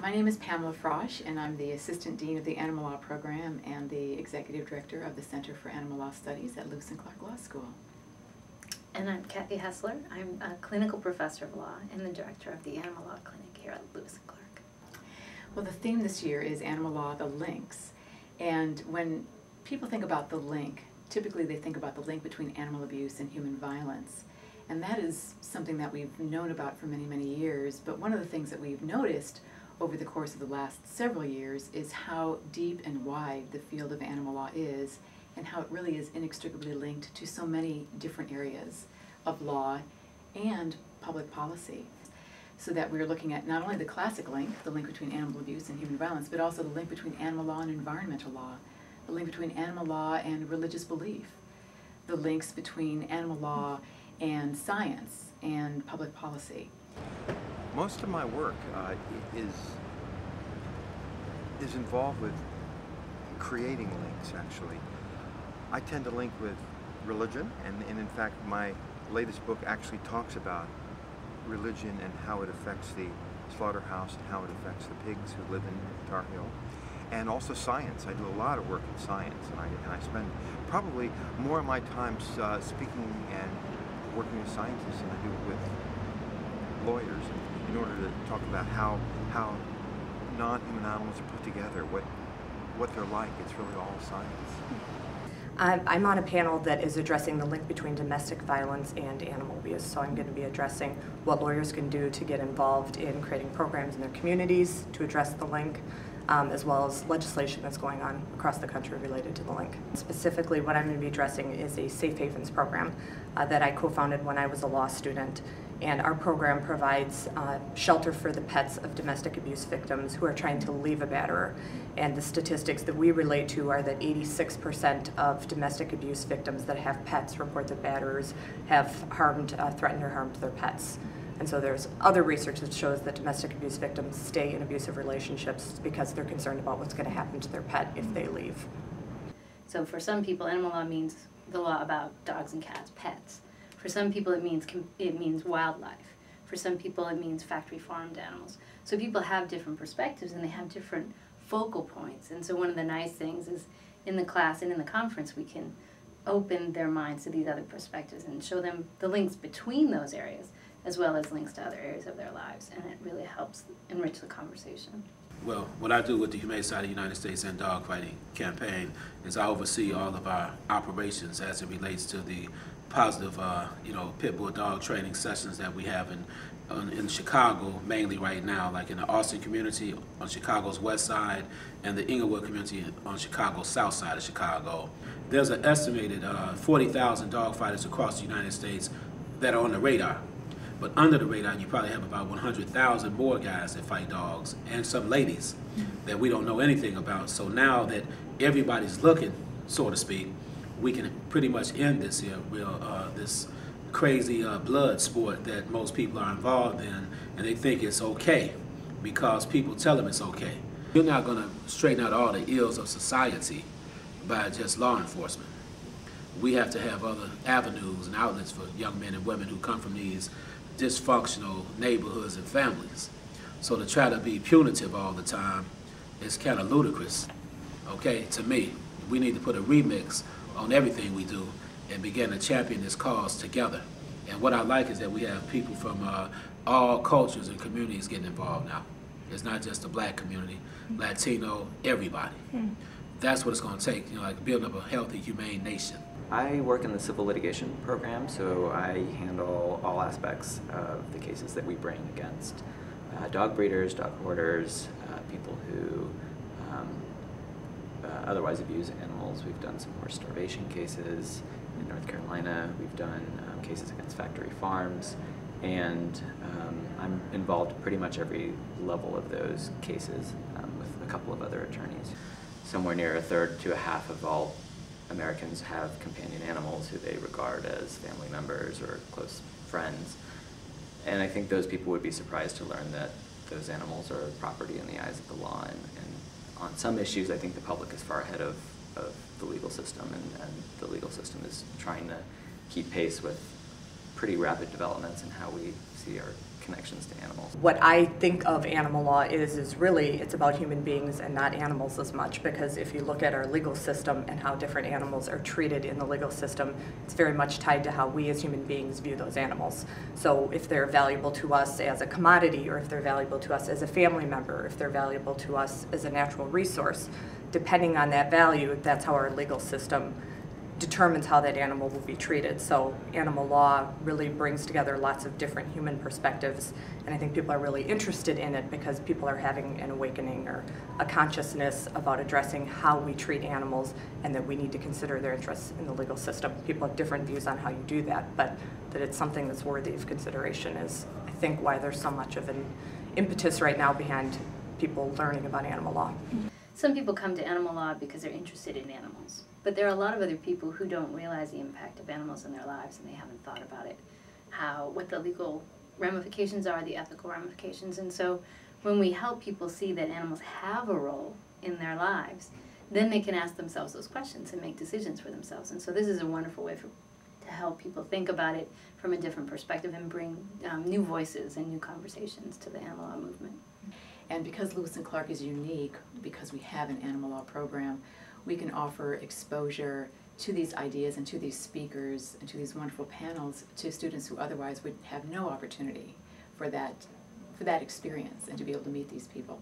My name is Pamela Frosch, and I'm the Assistant Dean of the Animal Law Program and the Executive Director of the Center for Animal Law Studies at Lewis and Clark Law School. And I'm Kathy Hessler. I'm a Clinical Professor of Law and the Director of the Animal Law Clinic here at Lewis and Clark. Well, the theme this year is Animal Law, the Links. And when people think about the link, typically they think about the link between animal abuse and human violence. And that is something that we've known about for many, many years. But one of the things that we've noticed over the course of the last several years is how deep and wide the field of animal law is, and how it really is inextricably linked to so many different areas of law and public policy. So that we're looking at not only the classic link, the link between animal abuse and human violence, but also the link between animal law and environmental law, the link between animal law and religious belief, the links between animal law and science and public policy. Most of my work is involved with creating links, actually. I tend to link with religion, and in fact my latest book actually talks about religion and how it affects the slaughterhouse and how it affects the pigs who live in Tar Heel. And also science. I do a lot of work in science, and I spend probably more of my time speaking and working with scientists than I do with lawyers in order to talk about how non-human animals are put together, what they're like. It's really all science. I'm on a panel that is addressing the link between domestic violence and animal abuse, so I'm going to be addressing what lawyers can do to get involved in creating programs in their communities to address the link, as well as legislation that's going on across the country related to the link. Specifically, what I'm going to be addressing is a Safe Havens program that I co-founded when I was a law student. And our program provides shelter for the pets of domestic abuse victims who are trying to leave a batterer. And the statistics that we relate to are that 86% of domestic abuse victims that have pets report that batterers have threatened or harmed their pets. And so there's other research that shows that domestic abuse victims stay in abusive relationships because they're concerned about what's going to happen to their pet if they leave. So for some people, animal law means the law about dogs and cats, pets. For some people, it means wildlife. For some people, it means factory farmed animals. So people have different perspectives and they have different focal points. And so one of the nice things is in the class and in the conference, we can open their minds to these other perspectives and show them the links between those areas as well as links to other areas of their lives. And it really helps enrich the conversation. Well, what I do with the Humane Society of the United States and Dogfighting Campaign is I oversee all of our operations as it relates to the positive, pit bull dog training sessions that we have in Chicago, mainly right now, like in the Austin community on Chicago's west side and the Inglewood community on Chicago's south side of Chicago. There's an estimated 40,000 dog fighters across the United States that are on the radar. But under the radar, you probably have about 100,000 more guys that fight dogs and some ladies that we don't know anything about. So now that everybody's looking, so to speak, we can pretty much end this this crazy blood sport that most people are involved in, and they think it's okay because people tell them it's okay. You're not going to straighten out all the ills of society by just law enforcement. We have to have other avenues and outlets for young men and women who come from these dysfunctional neighborhoods and families. So to try to be punitive all the time is kind of ludicrous, okay, to me. We need to put a remix on everything we do and begin to champion this cause together. And what I like is that we have people from all cultures and communities getting involved now. It's not just the black community, Latino, everybody. That's what it's going to take, like building up a healthy, humane nation. I work in the civil litigation program, so I handle all aspects of the cases that we bring against dog breeders, dog hoarders, people who otherwise abuse animals. We've done some horse starvation cases in North Carolina. We've done cases against factory farms, and I'm involved at pretty much every level of those cases with a couple of other attorneys. Somewhere near a third to a half of all Americans have companion animals who they regard as family members or close friends. And I think those people would be surprised to learn that those animals are property in the eyes of the law. And on some issues, I think the public is far ahead of the legal system, and the legal system is trying to keep pace with pretty rapid developments in how we see our connections to animals. What I think of animal law is really it's about human beings and not animals as much, because if you look at our legal system and how different animals are treated in the legal system, it's very much tied to how we as human beings view those animals. So if they're valuable to us as a commodity, or if they're valuable to us as a family member, if they're valuable to us as a natural resource, depending on that value, that's how our legal system determines how that animal will be treated. So animal law really brings together lots of different human perspectives, and I think people are really interested in it because people are having an awakening or a consciousness about addressing how we treat animals, and that we need to consider their interests in the legal system. People have different views on how you do that, but that it's something that's worthy of consideration is, I think, why there's so much of an impetus right now behind people learning about animal law. Some people come to animal law because they're interested in animals, but there are a lot of other people who don't realize the impact of animals in their lives, and they haven't thought about it, what the legal ramifications are, the ethical ramifications. And so when we help people see that animals have a role in their lives, then they can ask themselves those questions and make decisions for themselves. And so this is a wonderful way to help people think about it from a different perspective and bring new voices and new conversations to the animal law movement. And because Lewis and Clark is unique, because we have an animal law program, we can offer exposure to these ideas and to these speakers and to these wonderful panels to students who otherwise would have no opportunity for that experience and to be able to meet these people.